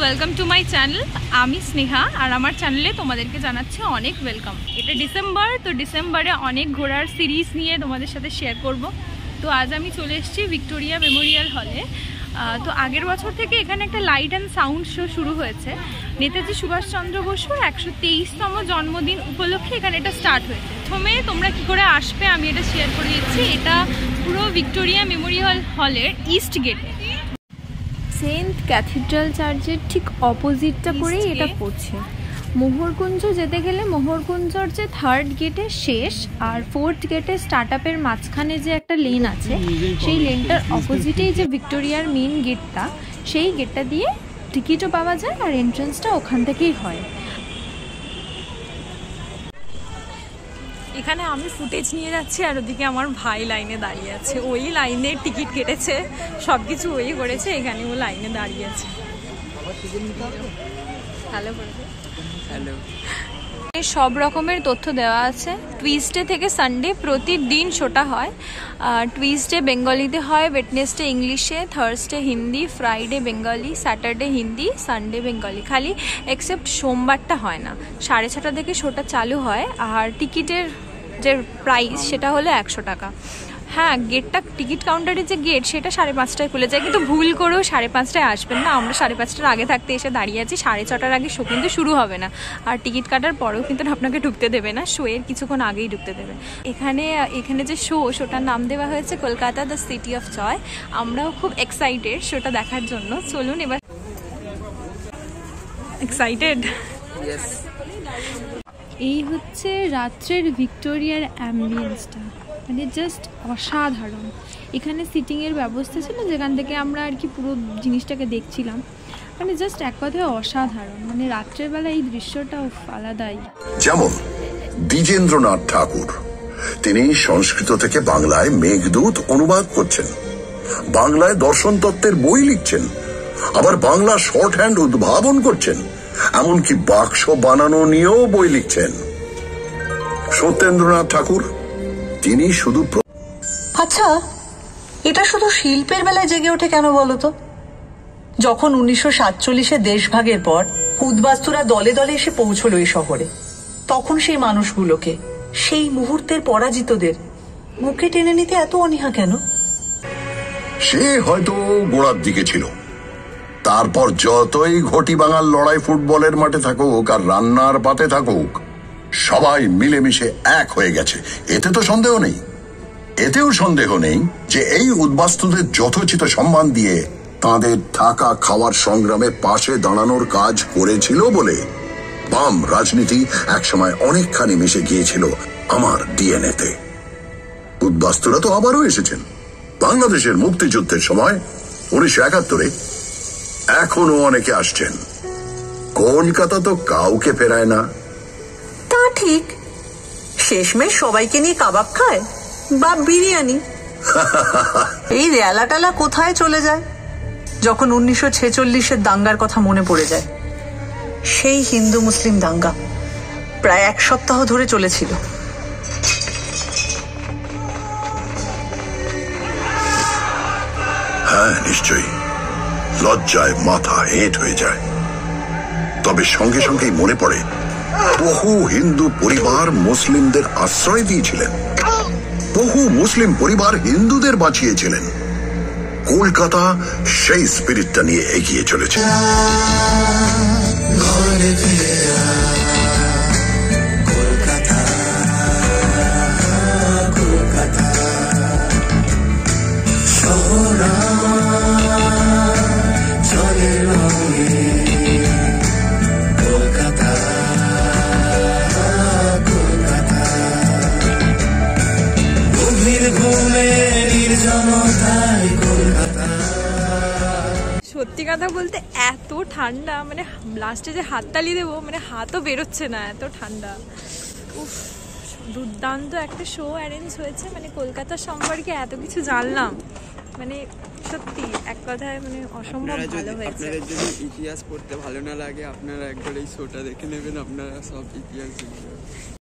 Welcome to my channel. আমি স্নেহা আর আমার চ্যানেলে তোমাদেরকে জানাচ্ছি অনেক ওয়েলকাম। এটা ডিসেম্বর, তো ডিসেম্বরে অনেক ঘোরার সিরিজ নিয়ে তোমাদের সাথে শেয়ার করব। তো আজ আমি চলে এসেছি ভিক্টোরিয়া মেমোরিয়াল হলে। তো আগের বছর থেকে এখানে একটা লাইট অ্যান্ড সাউন্ড শো শুরু হয়েছে। নেতাজি সুভাষচন্দ্র বসুর 123তম জন্মদিন উপলক্ষে এখানে এটা স্টার্ট হয়েছে। প্রথমে তোমরা কি করে আসবে আমি এটা শেয়ার করে দিচ্ছি। এটা পুরো ভিক্টোরিয়া মেমোরিয়াল হলের ইস্ট গেটে, সেন্ট ক্যাথিড্রাল চার্চের ঠিক অপোজিটটা করেই এটা পড়ছে। মোহরকুঞ্জ যেতে গেলে মোহরকুঞ্জর যে 3rd গেটে শেষ আর 4th গেটে স্টার্ট আপের মাঝখানে যে একটা লেন আছে, সেই লেনটার অপোজিটেই যে ভিক্টোরিয়ার মেন গেটটা, সেই গেটটা দিয়ে টিকিটও পাওয়া যায় আর এন্ট্রান্সটা ওখান থেকেই হয়। এখানে আমি ফুটেজ নিয়ে যাচ্ছি আর ওদিকে আমার ভাই লাইনে দাঁড়িয়ে আছে। ওই লাইনে টিকিট কেটেছে, সব কিছু ওই করেছে, এখানে ও লাইনে দাঁড়িয়ে আছে। হ্যালো হ্যালো, সব রকমের তথ্য দেওয়া আছে। টুইসডে থেকে সানডে প্রতিদিন শোটা হয়। টুইসডে বেঙ্গলিতে হয়, ওয়েডনেসডে ইংলিশে, Thursday Hindi, Friday Bengali, Saturday Hindi, Sunday Bengali. খালি এক্সেপ্ট সোমবারটা হয় না। 6:30 থেকে শোটা চালু হয় আর টিকিটের যে প্রাইস সেটা হলো 100 টাকা। হ্যাঁ, গেটটা টিকিট কাউন্টারের যে গেট সেটা 5:30টায় খুলে যায়, কিন্তু ভুল করেও 5:30টায় আসবেন না। আমরা 5:30টার আগে থাকতে এসে দাঁড়িয়ে আছি। 6:30টার আগে শো কিন্তু শুরু হবে না, আর টিকিট কাটার পরেও কিন্তু আপনাকে ঢুকতে দেবে না, শোয়ের কিছুক্ষণ আগেই ঢুকতে দেবে। এখানে যে শোটার নাম দেওয়া হয়েছে Kolkata the city of joy. আমরাও খুব এক্সাইটেড শোটা দেখার জন্য। চলুন এবার। এক্সাইটেড? এই হচ্ছে রাত্রের ভিক্টোরিয়ার অ্যাম্বিয়েন্সটা, মানে জাস্ট অসাধারণ। এখানে সিটিংয়ের ব্যবস্থা ছিল যেখান থেকে আমরা আর কি পুরো জিনিসটাকে দেখছিলাম। মানে জাস্ট এক কথায় অসাধারণ। মানে রাত্রের বেলা এই দৃশ্যটা আলাদাই। যেমন দ্বিজেন্দ্রনাথ ঠাকুর, তিনি সংস্কৃত থেকে বাংলায় মেঘদূত অনুবাদ করছেন, বাংলায় দর্শন তত্ত্বের বই লিখছেন, আবার বাংলা শর্ট হ্যান্ড উদ্ভাবন করছেন, এমনকি বাক্স বানানো নিয়েও বই লিখছেন। সত্যেন্দ্রনাথ ঠাকুর, তিনি শুধু আচ্ছা, এটা শুধু শিল্পের বেলায় জেগে ওঠে কেন বলতো? যখন 1947-এ দেশভাগের পর উদ্বাস্তুরা দলে দলে এসে পৌঁছলো এই শহরে, তখন সেই মানুষগুলোকে, সেই মুহূর্তের পরাজিতদের বুকে টেনে নিতে এত অনীহা কেন? সে হয়তো গোড়ার দিকে ছিল। তারপর যতই ঘটি বাঙাল লড়াই ফুটবলের মাঠে থাকুক আর রান্নার পাতে থাকুক, সবাই মিলেমিশে এক হয়ে গেছে, এতে তো সন্দেহ নেই। এতেও সন্দেহ নেই যে এই উদ্বাস্তুদের যথোচিত সম্মান দিয়ে তাদের থাকা খাওয়ার সংগ্রামে পাশে দাঁড়ানোর কাজ করেছিল বলে বাম রাজনীতি একসময় অনেকখানি মিশে গিয়েছিল আমার ডিএনএতে। উদ্বাস্তুরা তো আবারও এসেছেন বাংলাদেশের মুক্তিযুদ্ধের সময় 1971-এ, এখনো অনেকে আসছেন। কলকাতা তো কাউকে ফেরায় না। তা ঠিক, শেষমেশ সবাইকে নিয়ে কাবাব খায় বা বিরিয়ানি। এই রেলাটালা কোথায় চলে যায় যখন 1946-এর দাঙ্গার কথা মনে পড়ে যায়? সেই হিন্দু মুসলিম দাঙ্গা প্রায় 1 সপ্তাহ ধরে চলেছিল। হ্যাঁ, নিশ্চয়ই লজ্জায় মাথা হেঁট হয়ে যায়। তবে সঙ্গে সঙ্গেই মনে পড়ে বহু হিন্দু পরিবার মুসলিমদের আশ্রয় দিয়েছিলেন, বহু মুসলিম পরিবার হিন্দুদের বাঁচিয়েছিলেন। কলকাতা সেই স্পিরিটটা নিয়ে এগিয়ে চলেছে। সত্যি কথা বলতে এত ঠান্ডা, মানে লাস্টে যে হাততালি দেবো, মানে হাতও বেরোচ্ছে না, এত ঠান্ডা। উফ, দুর্দান্ত একটা শো অ্যারেঞ্জ হয়েছে। মানে কলকাতার সম্পর্কে এত কিছু জানলাম, মানে সত্যি এক কথায় মানে অসম্ভব ভালো হয়েছে। আপনাদের যদি ইতিহাস পড়তে ভালো না লাগে, আপনারা একবার এই শোটা দেখে নেবেন, আপনারা সব ইতিহাস